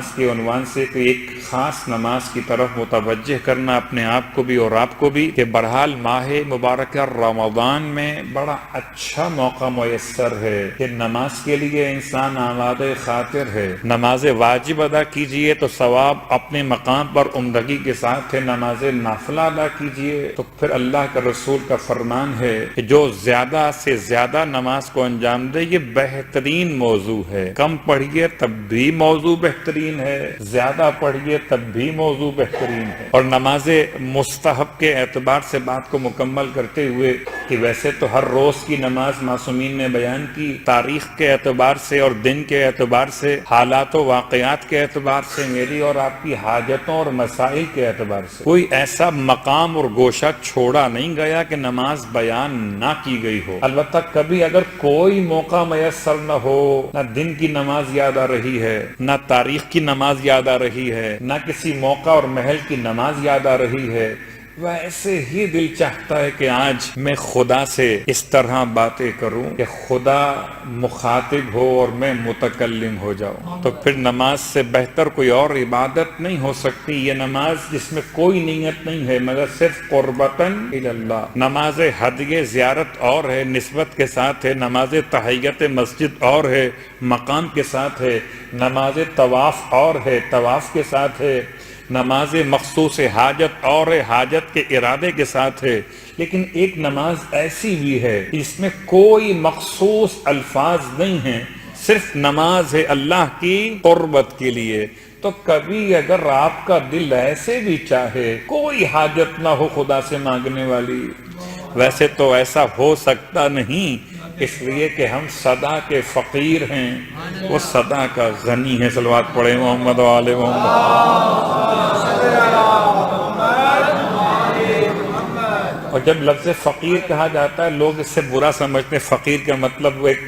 نماز کے عنوان سے تو ایک خاص نماز کی طرف متوجہ کرنا اپنے آپ کو بھی اور آپ کو بھی کہ بہرحال ماہ مبارکہ رمضان میں بڑا اچھا موقع میسر ہے کہ نماز کے لیے انسان آمادہ خاطر ہے. نماز واجب ادا کیجئے تو ثواب اپنے مقام پر عمدگی کے ساتھ ہے. نماز نافلہ ادا کیجئے تو پھر اللہ کا رسول کا فرمان ہے کہ جو زیادہ سے زیادہ نماز کو انجام دے یہ بہترین موضوع ہے. کم پڑھیے تب بھی موضوع بہترین ہے, زیادہ پڑھیے تب بھی موضوع بہترین ہے. اور نماز مستحب کے اعتبار سے بات کو مکمل کرتے ہوئے کہ ویسے تو ہر روز کی نماز معصومین نے بیان کی, تاریخ کے اعتبار سے اور دن کے اعتبار سے, حالات و واقعات کے اعتبار سے, میری اور آپ کی حاجتوں اور مسائل کے اعتبار سے کوئی ایسا مقام اور گوشہ چھوڑا نہیں گیا کہ نماز بیان نہ کی گئی ہو. البتہ کبھی اگر کوئی موقع میسر نہ ہو, نہ دن کی نماز یاد آ رہی ہے, نہ تاریخ کی نماز یاد آ رہی ہے, نہ کسی موقع اور محل کی نماز یاد آ رہی ہے, ویسے ہی دل چاہتا ہے کہ آج میں خدا سے اس طرح باتیں کروں کہ خدا مخاطب ہو اور میں متکلم ہو جاؤں, تو پھر نماز سے بہتر کوئی اور عبادت نہیں ہو سکتی. یہ نماز جس میں کوئی نیت نہیں ہے مگر صرف قربتاً اللہ. نماز ہدیہ زیارت اور ہے, نسبت کے ساتھ ہے. نماز تحیت مسجد اور ہے, مقام کے ساتھ ہے. نماز طواف اور ہے, طواف کے ساتھ ہے. نماز مخصوص حاجت اور حاجت کے ارادے کے ساتھ ہے. لیکن ایک نماز ایسی بھی ہے اس میں کوئی مخصوص الفاظ نہیں ہیں, صرف نماز ہے اللہ کی قربت کے لیے. تو کبھی اگر آپ کا دل ایسے بھی چاہے, کوئی حاجت نہ ہو خدا سے مانگنے والی, ویسے تو ایسا ہو سکتا نہیں اس لیے کہ ہم صدا کے فقیر ہیں, وہ صدا کا غنی ہے. صلوات پڑھیں محمد و آل محمد. اور جب لفظ فقیر کہا جاتا ہے لوگ اس سے برا سمجھتے ہیں. فقیر کا مطلب وہ ایک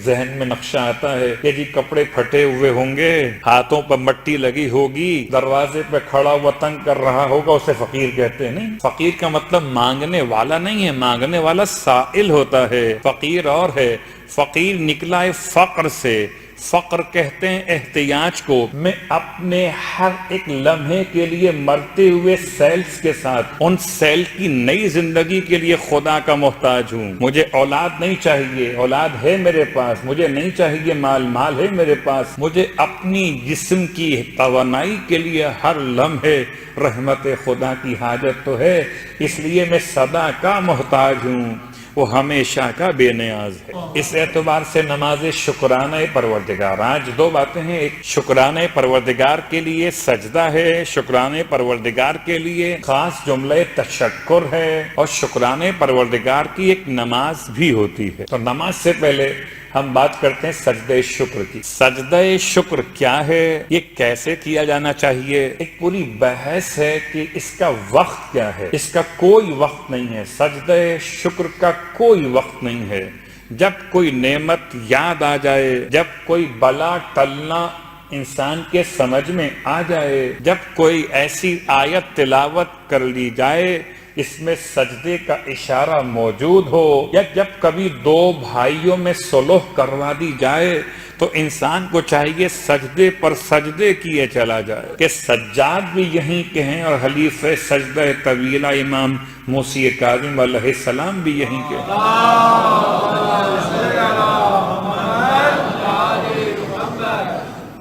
ذہن میں نقشہ آتا ہے کہ جی کپڑے پھٹے ہوئے ہوں گے, ہاتھوں پر مٹی لگی ہوگی, دروازے پہ کھڑا ہوا تنگ کر رہا ہوگا, اسے فقیر کہتے ہیں. نہیں, فقیر کا مطلب مانگنے والا نہیں ہے, مانگنے والا سائل ہوتا ہے. فقیر اور ہے, فقیر نکلا ہے فقر سے. فقر کہتے ہیں احتیاج کو. میں اپنے ہر ایک لمحے کے لیے مرتے ہوئے سیلز کے ساتھ ان سیل کی نئی زندگی کے لیے خدا کا محتاج ہوں. مجھے اولاد نہیں چاہیے, اولاد ہے میرے پاس. مجھے نہیں چاہیے مال, مال ہے میرے پاس. مجھے اپنی جسم کی توانائی کے لیے ہر لمحے رحمت خدا کی حاجت تو ہے, اس لیے میں صدا کا محتاج ہوں. وہ ہمیشہ کا بے نیاز ہے. اس اعتبار سے نماز شکرانہ پروردگار, آج دو باتیں ہیں. ایک شکرانہ پروردگار کے لیے سجدہ ہے, شکرانہ پروردگار کے لیے خاص جملہ تشکر ہے, اور شکرانہ پروردگار کی ایک نماز بھی ہوتی ہے. تو نماز سے پہلے ہم بات کرتے ہیں سجدہ شکر کی. سجدہ شکر کیا ہے, یہ کیسے کیا جانا چاہیے, ایک پوری بحث ہے کہ اس کا وقت کیا ہے. اس کا کوئی وقت نہیں ہے, سجدہ شکر کا کوئی وقت نہیں ہے. جب کوئی نعمت یاد آ جائے, جب کوئی بلا ٹلنا انسان کے سمجھ میں آ جائے, جب کوئی ایسی آیت تلاوت کر لی جائے اس میں سجدے کا اشارہ موجود ہو, یا جب کبھی دو بھائیوں میں صلح کروا دی جائے تو انسان کو چاہیے سجدے پر سجدے کیے چلا جائے. کہ سجاد بھی یہیں کے ہیں اور حلیف سجدہ طویلہ امام موسی کاظم علیہ السلام بھی یہیں کے ہیں.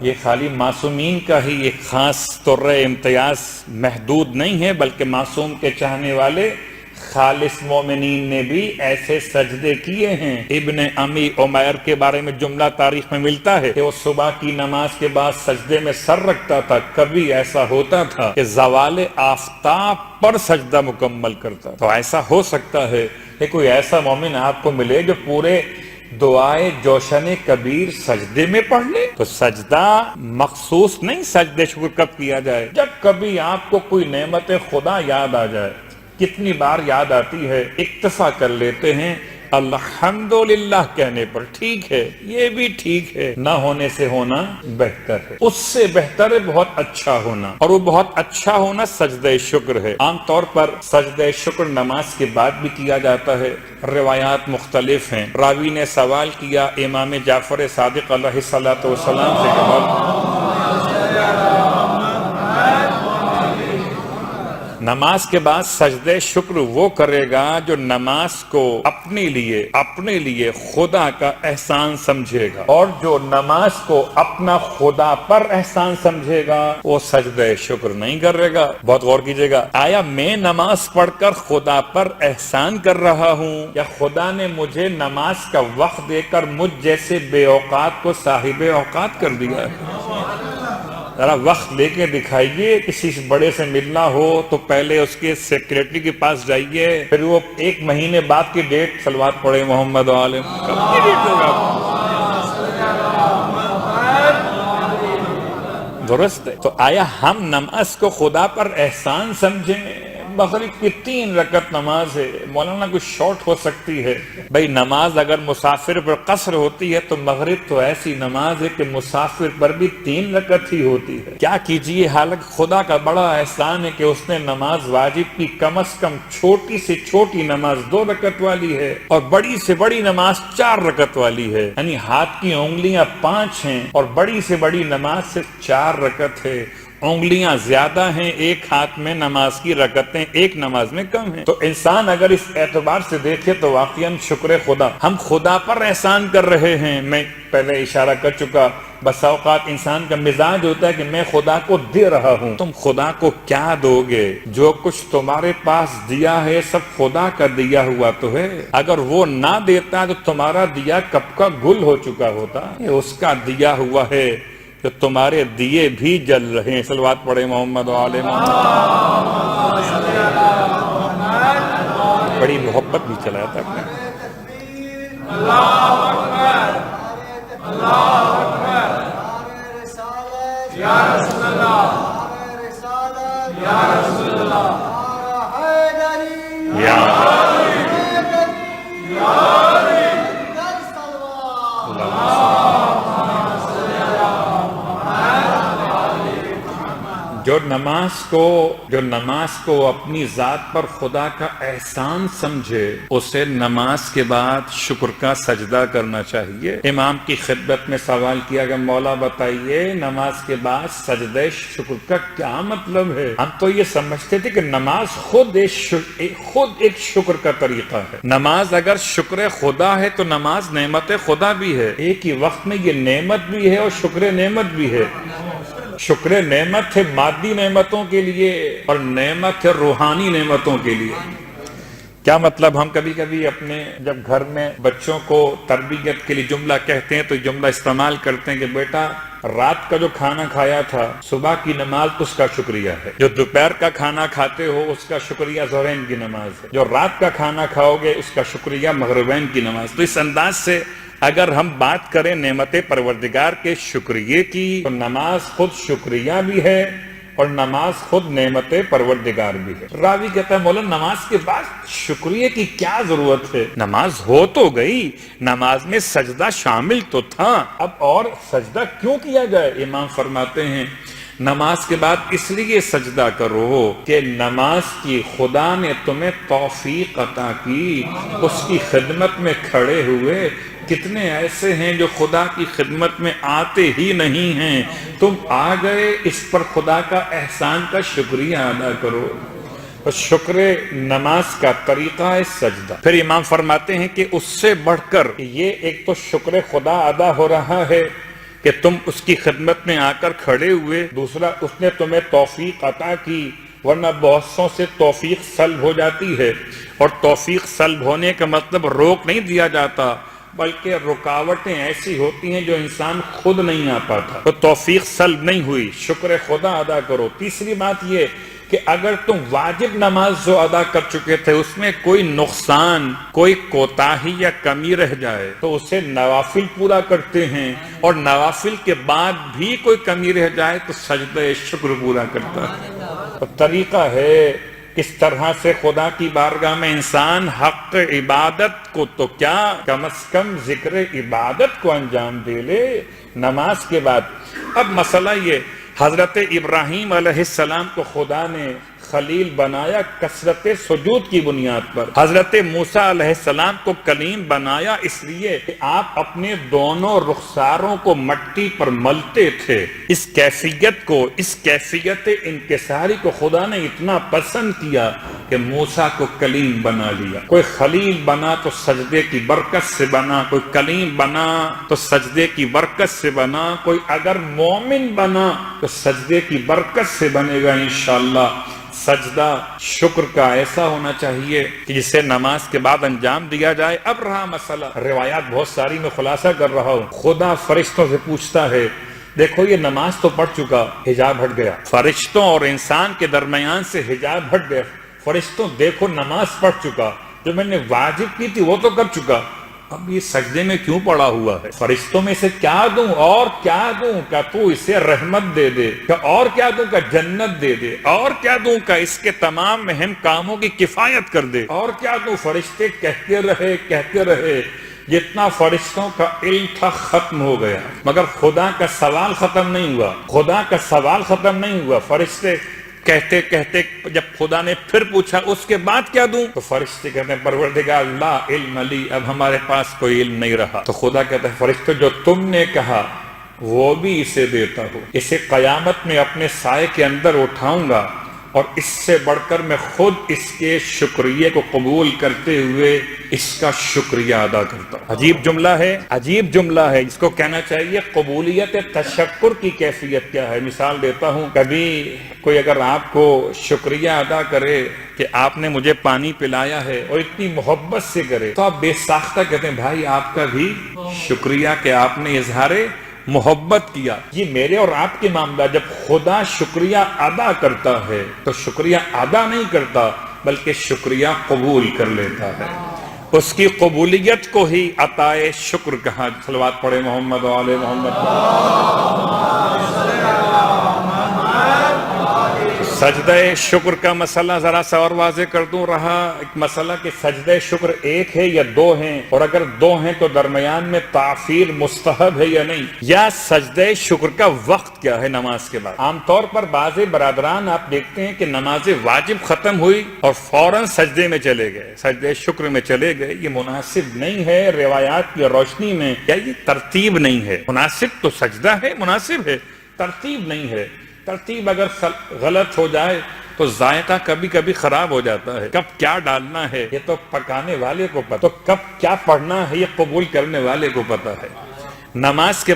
یہ خالی معصومین کا ہی ایک خاص طور امتیاز محدود نہیں ہے, بلکہ معصوم کے چاہنے والے خالص مومنین نے بھی ایسے سجدے کیے ہیں. ابن امی عمیر کے بارے میں جملہ تاریخ میں ملتا ہے کہ وہ صبح کی نماز کے بعد سجدے میں سر رکھتا تھا. کبھی ایسا ہوتا تھا کہ زوال آفتاب پر سجدہ مکمل کرتا. تو ایسا ہو سکتا ہے کہ کوئی ایسا مومن آپ کو ملے جو پورے دعائے جوشن کبیر سجدے میں پڑھ لے. تو سجدہ مخصوص نہیں سجدے شکر کب کیا جائے, جب کبھی آپ کو کوئی نعمت خدا یاد آ جائے. کتنی بار یاد آتی ہے, اکتفا کر لیتے ہیں الحمدللہ کہنے پر. ٹھیک ہے, یہ بھی ٹھیک ہے, نہ ہونے سے ہونا بہتر ہے. اس سے بہتر ہے بہت اچھا ہونا, اور وہ بہت اچھا ہونا سجدہ شکر ہے. عام طور پر سجدہ شکر نماز کے بعد بھی کیا جاتا ہے. روایات مختلف ہیں. راوی نے سوال کیا امام جعفر صادق علیہ الصلوۃ والسلام سے کہ نماز کے بعد سجدہ شکر وہ کرے گا جو نماز کو اپنے لیے خدا کا احسان سمجھے گا، اور جو نماز کو اپنا خدا پر احسان سمجھے گا وہ سجدہ شکر نہیں کرے گا۔ بہت غور کیجئے گا، آیا میں نماز پڑھ کر خدا پر احسان کر رہا ہوں، یا خدا نے مجھے نماز کا وقت دے کر مجھ جیسے بے اوقات کو صاحب اوقات کر دیا ہے؟ ذرا وقت لے کے دکھائیے، کسی بڑے سے ملنا ہو تو پہلے اس کے سیکریٹری کے پاس جائیے، پھر وہ 1 مہینے بعد کی ڈیٹ صلوات پڑھے محمد عالم، کب کی ڈیٹ ہوگا؟ درست ہے۔ تو آیا ہم نماز کو خدا پر احسان سمجھیں؟ مغرب کی 3 رکعت نماز ہے، مولانا کچھ شارٹ ہو سکتی ہے، بھئی نماز اگر مسافر پر قصر ہوتی ہے تو مغرب تو ایسی نماز ہے کہ مسافر پر بھی 3 رکعت ہی ہوتی ہے۔ کیا کیجئے، حالانکہ خدا کا بڑا احسان ہے کہ اس نے نماز واجب کی کم از کم چھوٹی سے چھوٹی نماز 2 رکعت والی ہے، اور بڑی سے بڑی نماز 4 رکعت والی ہے، یعنی ہاتھ کی انگلیاں 5 ہیں اور بڑی سے بڑی نماز صرف 4 رکعت ہے۔ انگلیاں زیادہ ہیں ایک ہاتھ میں، نماز کی رکعتیں ایک نماز میں کم ہیں۔ تو انسان اگر اس اعتبار سے دیکھے تو واقعاً شکر خدا، ہم خدا پر احسان کر رہے ہیں۔ میں پہلے اشارہ کر چکا، بس اوقات انسان کا مزاج ہوتا ہے کہ میں خدا کو دے رہا ہوں۔ تم خدا کو کیا دو گے؟ جو کچھ تمہارے پاس دیا ہے سب خدا کا دیا ہوا تو ہے، اگر وہ نہ دیتا تو تمہارا دیا کب کا گل ہو چکا ہوتا۔ یہ اس کا دیا ہوا ہے کہ تمہارے دیے بھی جل رہے ہیں۔ صلوات پڑھے محمد علیہ محمد، بڑی محبت بھی چلایا تھا۔ اللہ اکبر، اللہ اکبر، یا رسول اللہ، یا رسول اللہ، یا جو نماز کو اپنی ذات پر خدا کا احسان سمجھے، اسے نماز کے بعد شکر کا سجدہ کرنا چاہیے۔ امام کی خدمت میں سوال کیا کہ مولا بتائیے نماز کے بعد سجدہ شکر کا کیا مطلب ہے؟ ہم تو یہ سمجھتے تھے کہ نماز خود ایک شکر کا طریقہ ہے۔ نماز اگر شکر خدا ہے تو نماز نعمت خدا بھی ہے، ایک ہی وقت میں یہ نعمت بھی ہے اور شکر نعمت بھی ہے۔ شکر نعمت ہے مادی نعمتوں کے لیے اور نعمت ہے روحانی نعمتوں کے لیے۔ کیا مطلب؟ ہم کبھی کبھی اپنے جب گھر میں بچوں کو تربیت کے لیے جملہ کہتے ہیں تو جملہ استعمال کرتے ہیں کہ بیٹا رات کا جو کھانا کھایا تھا صبح کی نماز اس کا شکریہ ہے، جو دوپہر کا کھانا کھاتے ہو اس کا شکریہ ظہرین کی نماز ہے، جو رات کا کھانا کھاؤ گے اس کا شکریہ مغربین کی نماز۔ تو اس انداز سے اگر ہم بات کریں نعمت پروردگار کے شکریہ کی تو نماز خود شکریہ بھی ہے اور نماز خود نعمت پروردگار بھی ہے۔ راوی کہتا ہے مولانا نماز کے بعد شکریہ کی کیا ضرورت ہے؟ نماز ہو تو گئی، نماز میں سجدہ شامل تو تھا، اب اور سجدہ کیوں کیا جائے؟ امام فرماتے ہیں نماز کے بعد اس لیے سجدہ کرو کہ نماز کی خدا نے تمہیں توفیق عطا کی، اس کی خدمت میں کھڑے ہوئے۔ کتنے ایسے ہیں جو خدا کی خدمت میں آتے ہی نہیں ہیں، تم آ گئے، اس پر خدا کا احسان کا شکریہ ادا کرو۔ اور شکر نماز کا طریقہ ہے سجدہ۔ پھر امام فرماتے ہیں کہ اس سے بڑھ کر یہ ایک تو شکر خدا ادا ہو رہا ہے کہ تم اس کی خدمت میں آ کر کھڑے ہوئے، دوسرا اس نے تمہیں توفیق عطا کی، ورنہ بہت سوں سے توفیق سلب ہو جاتی ہے، اور توفیق سلب ہونے کا مطلب روک نہیں دیا جاتا بلکہ رکاوٹیں ایسی ہوتی ہیں جو انسان خود نہیں آ پاتا، تو توفیق سلب نہیں ہوئی، شکر خدا ادا کرو۔ تیسری بات یہ کہ اگر تم واجب نماز جو ادا کر چکے تھے اس میں کوئی نقصان، کوئی کوتاہی یا کمی رہ جائے تو اسے نوافل پورا کرتے ہیں، اور نوافل کے بعد بھی کوئی کمی رہ جائے تو سجدہ شکر پورا کرتا ہے۔ تو طریقہ ہے اس طرح سے خدا کی بارگاہ میں انسان حق عبادت کو تو کیا کم از کم ذکر عبادت کو انجام دے لے نماز کے بعد۔ اب مسئلہ یہ، حضرت ابراہیم علیہ السلام کو خدا نے خلیل بنایا کثرت سجود کی بنیاد پر. حضرت موسیٰ علیہ السلام کو کلیم بنایا اس لیے کہ آپ اپنے دونوں رخساروں کو مٹی پر ملتے تھے. اس کیفیت انکساری کو خدا نے اتنا پسند کیا کہ موسیٰ کو کلیم بنا لیا. کوئی خلیل بنا تو سجدے کی برکت سے بنا، کوئی کلیم بنا تو سجدے کی برکت سے بنا، کوئی اگر مومن بنا تو سجدے کی برکت سے بنے گا انشاءاللہ. سجدہ شکر کا ایسا ہونا چاہیے کہ جسے نماز کے بعد انجام دیا جائے. اب رہا مسئلہ، روایات بہت ساری میں خلاصہ کر رہا ہوں. خدا فرشتوں سے پوچھتا ہے، دیکھو یہ نماز تو پڑھ چکا، حجاب ہٹ گیا. فرشتوں اور انسان کے درمیان سے حجاب ہٹ گیا. فرشتوں دیکھو نماز پڑھ چکا، جو میں نے واجب کی تھی وہ تو کر چکا، اب یہ سجدے میں کیوں پڑا ہوا ہے؟ فرشتوں میں سے کیا دوں اور کیا دوں؟ کیا تو اسے رحمت دے دے، کیا اور کیا دوں؟ کا جنت دے دے، اور کیا دوں؟ کا اس کے تمام اہم کاموں کی کفایت کر دے، اور کیا دوں؟ فرشتے کہتے رہے جتنا فرشتوں کا علم تھا ختم ہو گیا، مگر خدا کا سوال ختم نہیں ہوا. فرشتے کہتے جب خدا نے پھر پوچھا اس کے بعد کیا دوں، تو فرشتے کہتے ہیں پروردگار لا علم لی، اب ہمارے پاس کوئی علم نہیں رہا. تو خدا کہتا ہے فرشتوں جو تم نے کہا وہ بھی اسے دیتا ہوں، اسے قیامت میں اپنے سائے کے اندر اٹھاؤں گا، اور اس سے بڑھ کر میں خود اس کے شکریہ کو قبول کرتے ہوئے اس کا شکریہ ادا کرتا ہوں. عجیب جملہ ہے. اس کو کہنا چاہیے قبولیت تشکر کی کیفیت کیا ہے. مثال دیتا ہوں، کبھی کوئی اگر آپ کو شکریہ ادا کرے کہ آپ نے مجھے پانی پلایا ہے اور اتنی محبت سے کرے، تو آپ بے ساختہ کہتے ہیں بھائی آپ کا بھی شکریہ کہ آپ نے اظہار محبت کیا. یہ میرے اور آپ کے معاملہ، جب خدا شکریہ ادا کرتا ہے تو شکریہ ادا نہیں کرتا بلکہ شکریہ قبول کر لیتا ہے. اس کی قبولیت کو ہی عطائے شکر کہا. صلوات پڑھے محمد و آل محمد. سجدہ شکر کا مسئلہ ذرا سا اور واضح کر دوں. رہا ایک مسئلہ کہ سجدہ شکر ایک ہے یا دو ہیں، اور اگر دو ہیں تو درمیان میں تاخیر مستحب ہے یا نہیں، یا سجدہ شکر کا وقت کیا ہے نماز کے بعد. عام طور پر بعض برادران آپ دیکھتے ہیں کہ نماز واجب ختم ہوئی اور فوراً سجدے میں چلے گئے، سجدہ شکر میں چلے گئے. یہ مناسب نہیں ہے. روایات کی روشنی میں کیا یہ ترتیب نہیں ہے؟ مناسب تو سجدہ ہے، مناسب ہے، ترتیب نہیں ہے. ترتیب اگر غلط ہو جائے تو ذائقہ کبھی کبھی خراب ہو جاتا ہے. کب کیا ڈالنا ہے یہ تو پکانے والے کو پتہ، تو کب کیا پڑھنا ہے یہ قبول کرنے والے کو پتہ ہے. نماز کے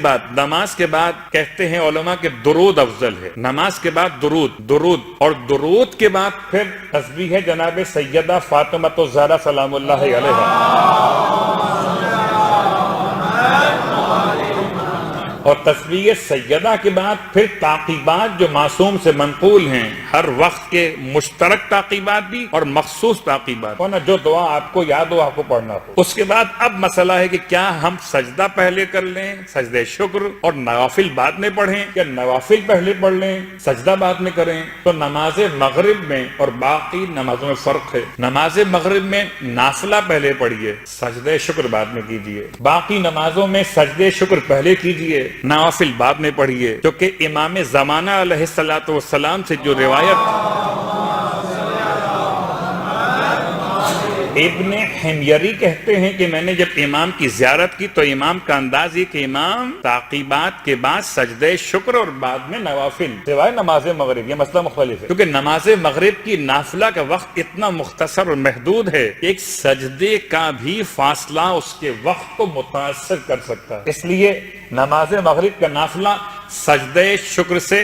بعد کہتے ہیں علماء کہ درود افضل ہے. نماز کے بعد درود اور درود کے بعد پھر تسبیح ہے جناب سیدہ فاطمہ الزہرا سلام اللہ علیہا، اور تسبیح سیدہ کے بعد پھر تعقیبات جو معصوم سے منقول ہیں، ہر وقت کے مشترک تعقیبات بھی اور مخصوص تعقیبات، جو دعا آپ کو یاد ہو آپ کو پڑھنا ہو. اس کے بعد اب مسئلہ ہے کہ کیا ہم سجدہ پہلے کر لیں، سجدہ شکر، اور نوافل بعد میں پڑھیں، یا نوافل پہلے پڑھ لیں سجدہ بعد میں کریں. تو نماز مغرب میں اور باقی نمازوں میں فرق ہے. نماز مغرب میں نافلہ پہلے پڑھیے، سجدہ شکر بعد میں کیجیے. باقی نمازوں میں سجدہ شکر پہلے کیجیے، نوافل بعد میں پڑھیے. جو کہ امام زمانہ علیہ السلام سے جو روایت ابن حمیری کہتے ہیں کہ میں نے جب امام کی زیارت کی تو امام کا انداز یہ کہ امام تعقیبات کے بعد سجدہ شکر اور بعد میں نوافل، سوائے نماز مغرب. یہ مسئلہ مختلف ہے کیونکہ نماز مغرب کی نافلہ کا وقت اتنا مختصر اور محدود ہے کہ ایک سجدے کا بھی فاصلہ اس کے وقت کو متاثر کر سکتا ہے. اس لیے نماز مغرب کا نافلہ سجدہ شکر سے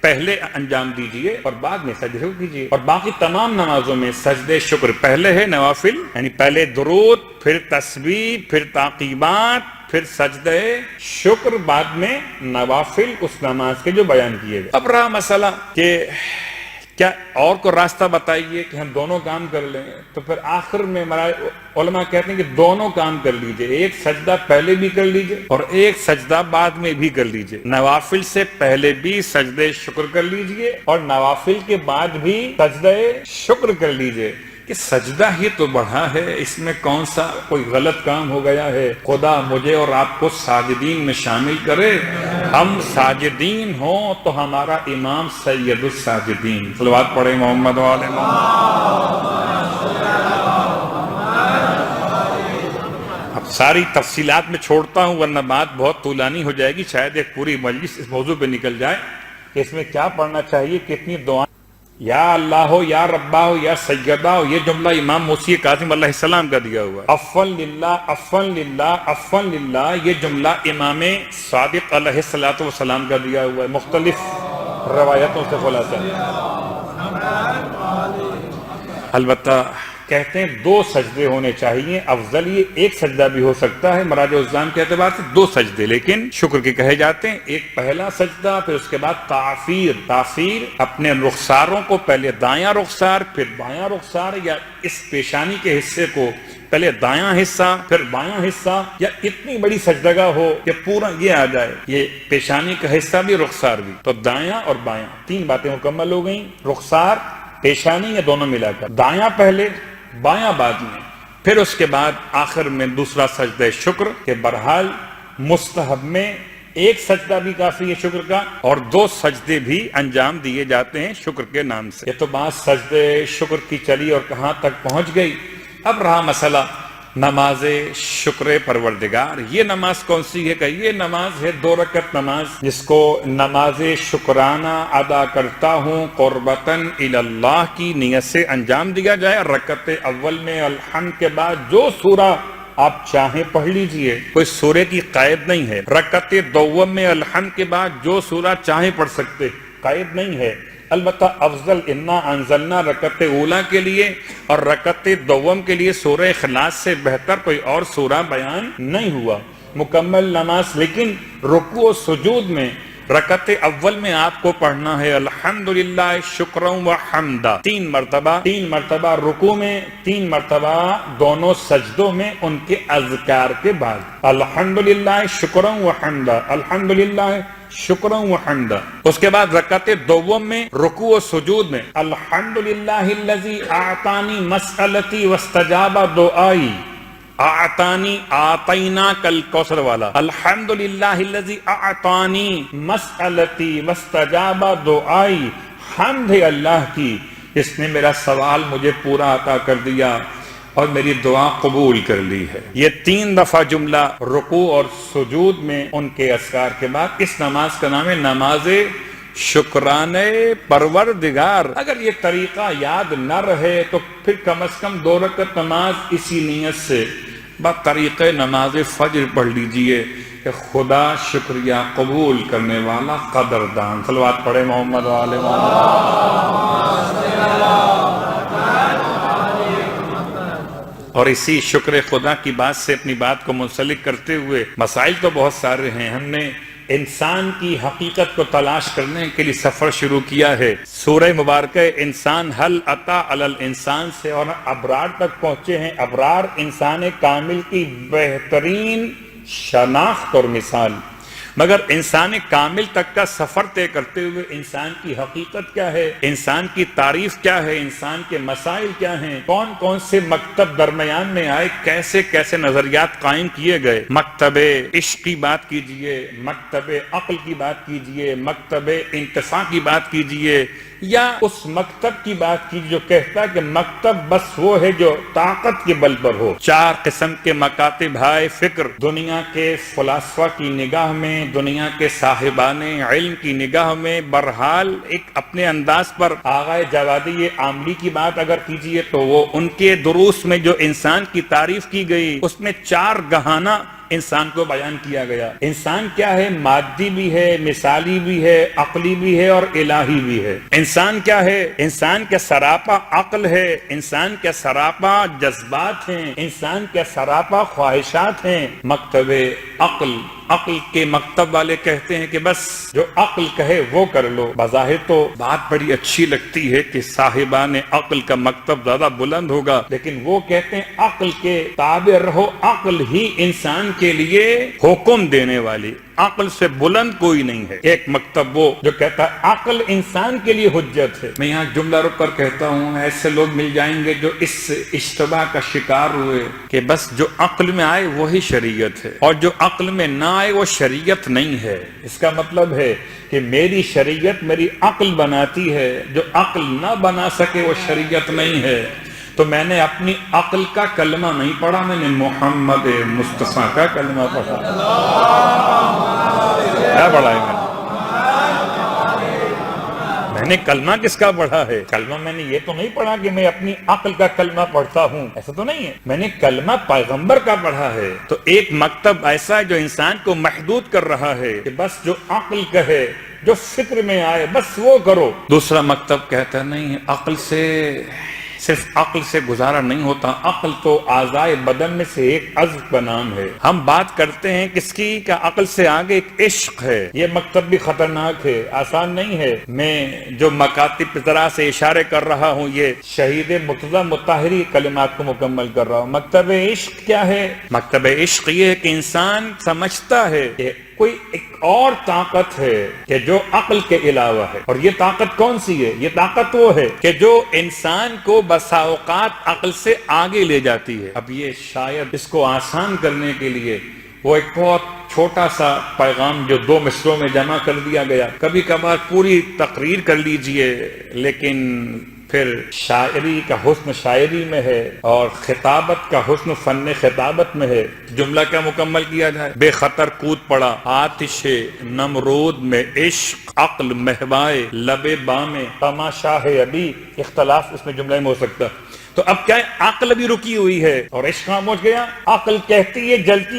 پہلے انجام دیجئے اور بعد میں سجدہ شکر کیجئے. اور باقی تمام نمازوں میں سجدہ شکر پہلے ہے، نوافل یعنی پہلے درود، پھر تسبیح، پھر تعقیبات، پھر سجدہ شکر، بعد میں نوافل اس نماز کے جو بیان کیے گئے. اب رہا مسئلہ کہ کیا اور کو راستہ بتائیے کہ ہم دونوں کام کر لیں. تو پھر آخر میں علماء کہتے ہیں کہ دونوں کام کر لیجئے، ایک سجدہ پہلے بھی کر لیجئے اور ایک سجدہ بعد میں بھی کر لیجئے. نوافل سے پہلے بھی سجدہ شکر کر لیجئے اور نوافل کے بعد بھی سجدہ شکر کر لیجئے. کہ سجدہ ہی تو بڑھا ہے، اس میں کون سا کوئی غلط کام ہو گیا ہے؟ خدا مجھے اور آپ کو ساجدین میں شامل کرے. ہم ساجدین ہوں تو ہمارا امام سید الساجدین، صلوات پڑھیں محمد وعلى محمد۔ اب ساری تفصیلات میں چھوڑتا ہوں ورنہ بات بہت طولانی ہو جائے گی، شاید ایک پوری مجلس اس موضوع پہ نکل جائے کہ اس میں کیا پڑھنا چاہیے، کتنی دعائیں، یا اللہ ہو، یا ربا ہو، یا سیدہ ہو، یہ جملہ امام موسی کاظم علیہ السلام کا دیا ہوا ہے۔ افن للہ، افن للہ، افن للہ، یہ جملہ امام صادق علیہ السلام کا دیا ہوا ہے، مختلف روایتوں سے خلاصہ۔ البتہ کہتے ہیں 2 سجدے ہونے چاہیے، افضل یہ ایک سجدہ بھی ہو سکتا ہے، مراجع الزام کے اعتبار سے 2 سجدے لیکن شکر کے کہے جاتے ہیں۔ ایک پہلا سجدہ، پھر اس کے بعد تعفیر، اپنے رخساروں کو پہلے دایاں رخسار پھر بایاں رخسار، یا اس پیشانی کے حصے کو پہلے دایاں حصہ پھر بایاں حصہ، یا اتنی بڑی سجدگاہ ہو کہ پورا یہ آ جائے، یہ پیشانی کا حصہ بھی رخسار بھی، تو دایاں اور بایاں 3 باتیں مکمل ہو گئیں، رخسار، پیشانی یا دونوں ملا کر، دایاں پہلے بایاں بعد میں، پھر اس کے بعد آخر میں دوسرا سجدہ شکر، کہ بہرحال مستحب میں ایک سجدہ بھی کافی ہے شکر کا، اور 2 سجدے بھی انجام دیے جاتے ہیں شکر کے نام سے۔ یہ تو بات سجدے شکر کی چلی اور کہاں تک پہنچ گئی۔ اب رہا مسئلہ نماز شکر پروردگار، یہ نماز کون سی ہے؟ کہ یہ نماز ہے 2 رکعت نماز، جس کو نماز شکرانہ ادا کرتا ہوں قربتاً الی اللہ کی نیت سے انجام دیا جائے۔ رکعت اول میں الحمد کے بعد جو سورہ آپ چاہیں پڑھ لیجئے، کوئی سورے کی قید نہیں ہے۔ رکعت دوم میں الحمد کے بعد جو سورہ چاہیں پڑھ سکتے، قید نہیں ہے۔ البتہ افضل انا انزلنا رکعت اولا کے لیے اور رکعت دوم کے لیے سورہ اخلاص سے بہتر کوئی اور سورہ بیان نہیں ہوا۔ مکمل نماز لیکن رکوع و سجود میں رکعت اول میں آپ کو پڑھنا ہے الحمدللہ شکرا و حمدا 3 مرتبہ رکوع میں، 3 مرتبہ دونوں سجدوں میں ان کے اذکار کے بعد، الحمدللہ شکرا و حمدا، الحمدللہ شکرا و حمدا۔ اس کے بعد رکعت دوم میں رکوع و سجود میں الحمدللہ الذی اعطانی مسئلتی واستجاب دعائی، اعطانی آتینا کل کوثر والا، الحمدللہ الذی اعطانی مسئلتی واستجاب دعائی، حمد ہے اللہ کی جس نے میرا سوال مجھے پورا عطا کر دیا اور میری دعا قبول کر لی ہے۔ یہ 3 دفعہ جملہ رکوع اور سجود میں ان کے اذکار کے بعد، اس نماز کا نام ہے نماز شکرانے پروردگار۔ اگر یہ طریقہ یاد نہ رہے تو پھر کم از کم 2 رکعت نماز اسی نیت سے بطریقہ نماز فجر پڑھ لیجئے کہ خدا شکریہ قبول کرنے والا قدردان۔ صلوات پڑھے محمد وعلى محمد۔ اور اسی شکر خدا کی بات سے اپنی بات کو منسلک کرتے ہوئے، مسائل تو بہت سارے ہیں، ہم نے انسان کی حقیقت کو تلاش کرنے کے لیے سفر شروع کیا ہے۔ سورہ مبارکہ انسان حل اتا علی الانسان سے اور ابرار تک پہنچے ہیں۔ ابرار انسان کامل کی بہترین شناخت اور مثال، مگر انسان کامل تک کا سفر طے کرتے ہوئے انسان کی حقیقت کیا ہے، انسان کی تعریف کیا ہے، انسان کے مسائل کیا ہیں، کون کون سے مکتب درمیان میں آئے، کیسے کیسے نظریات قائم کیے گئے، مکتب عشق کی بات کیجئے، مکتب عقل کی بات کیجئے، مکتب انتفاع کی بات کیجئے، یا اس مکتب کی بات کی جو کہتا ہے کہ مکتب بس وہ ہے جو طاقت کے بل پر ہو۔ 4 قسم کے مکاتب ہائے فکر، دنیا کے فلاسفہ کی نگاہ میں، دنیا کے صاحبان علم کی نگاہ میں، بہرحال ایک اپنے انداز پر آغا جوادی عاملی کی بات اگر کیجئے تو وہ ان کے دروس میں جو انسان کی تعریف کی گئی اس میں 4 گہانہ انسان کو بیان کیا گیا۔ انسان کیا ہے؟ مادی بھی ہے، مثالی بھی ہے، عقلی بھی ہے اور الہی بھی ہے۔ انسان کیا ہے؟ انسان کے سراپا عقل ہے، انسان کے سراپا جذبات ہیں، انسان کے سراپا خواہشات ہیں۔ مکتب عقل کے مکتب والے کہتے ہیں کہ بس جو عقل کہے وہ کر لو۔ بظاہر تو بات بڑی اچھی لگتی ہے کہ صاحبان عقل کا مکتب زیادہ بلند ہوگا، لیکن وہ کہتے ہیں عقل کے تابع رہو، عقل ہی انسان کے لیے حکم دینے والی، عقل سے بلند کوئی نہیں ہے۔ ایک مکتب وہ جو کہتا ہے عقل انسان کے لیے حجت ہے۔ میں یہاں جملہ رک کر کہتا ہوں، ایسے لوگ مل جائیں گے جو اس اشتباہ کا شکار ہوئے کہ بس جو عقل میں آئے وہی شریعت ہے، اور جو عقل میں نہ آئے وہ شریعت نہیں ہے۔ اس کا مطلب ہے کہ میری شریعت میری عقل بناتی ہے، جو عقل نہ بنا سکے وہ شریعت نہیں ہے۔ تو میں نے اپنی عقل کا کلمہ نہیں پڑھا، میں نے محمد مصطفیٰ کا کلمہ پڑھا۔ کیا پڑھا ہے میں نے کلمہ کس کا پڑھا ہے؟ کلمہ میں نے یہ تو نہیں پڑھا کہ میں اپنی عقل کا کلمہ پڑھتا ہوں، ایسا تو نہیں ہے، میں نے کلمہ پیغمبر کا پڑھا ہے۔ تو ایک مکتب ایسا ہے جو انسان کو محدود کر رہا ہے کہ بس جو عقل کہے، جو فکر میں آئے بس وہ کرو۔ دوسرا مکتب کہتا نہیں، عقل سے صرف عقل سے گزارا نہیں ہوتا، عقل تو اعضائے بدن میں سے ایک عضو کا نام ہے۔ ہم بات کرتے ہیں کس کی کہ عقل سے آگے ایک عشق ہے۔ یہ مکتب بھی خطرناک ہے، آسان نہیں ہے۔ میں جو مکاتب کی طرح سے اشارے کر رہا ہوں، یہ شہید مرتضی مطہری کلمات کو مکمل کر رہا ہوں۔ مکتب عشق کیا ہے؟ مکتب عشق یہ ہے کہ انسان سمجھتا ہے کہ کوئی ایک اور طاقت ہے کہ جو عقل کے علاوہ ہے، اور یہ طاقت کون سی ہے؟ یہ طاقت وہ ہے کہ جو انسان کو بسا اوقات عقل سے آگے لے جاتی ہے۔ اب یہ شاید اس کو آسان کرنے کے لیے وہ ایک بہت چھوٹا سا پیغام جو 2 مصروں میں جمع کر دیا گیا، کبھی کبھار پوری تقریر کر لیجئے، لیکن پھر شاعری کا حسن شاعری میں ہے اور خطابت کا حسن فن خطابت میں ہے۔ جملہ کیا مکمل کیا جائے؟ بے خطر کود پڑا آتش نمرود میں عشق، عقل مہوائے لب بام تماشا ہے ابھی۔ اختلاف اس میں جملے میں ہو سکتا۔ تو اب کیا ہے؟ عقل بھی رکی ہوئی ہے اور عشق خاموش گیا۔ عقل کہتی ہے جلتی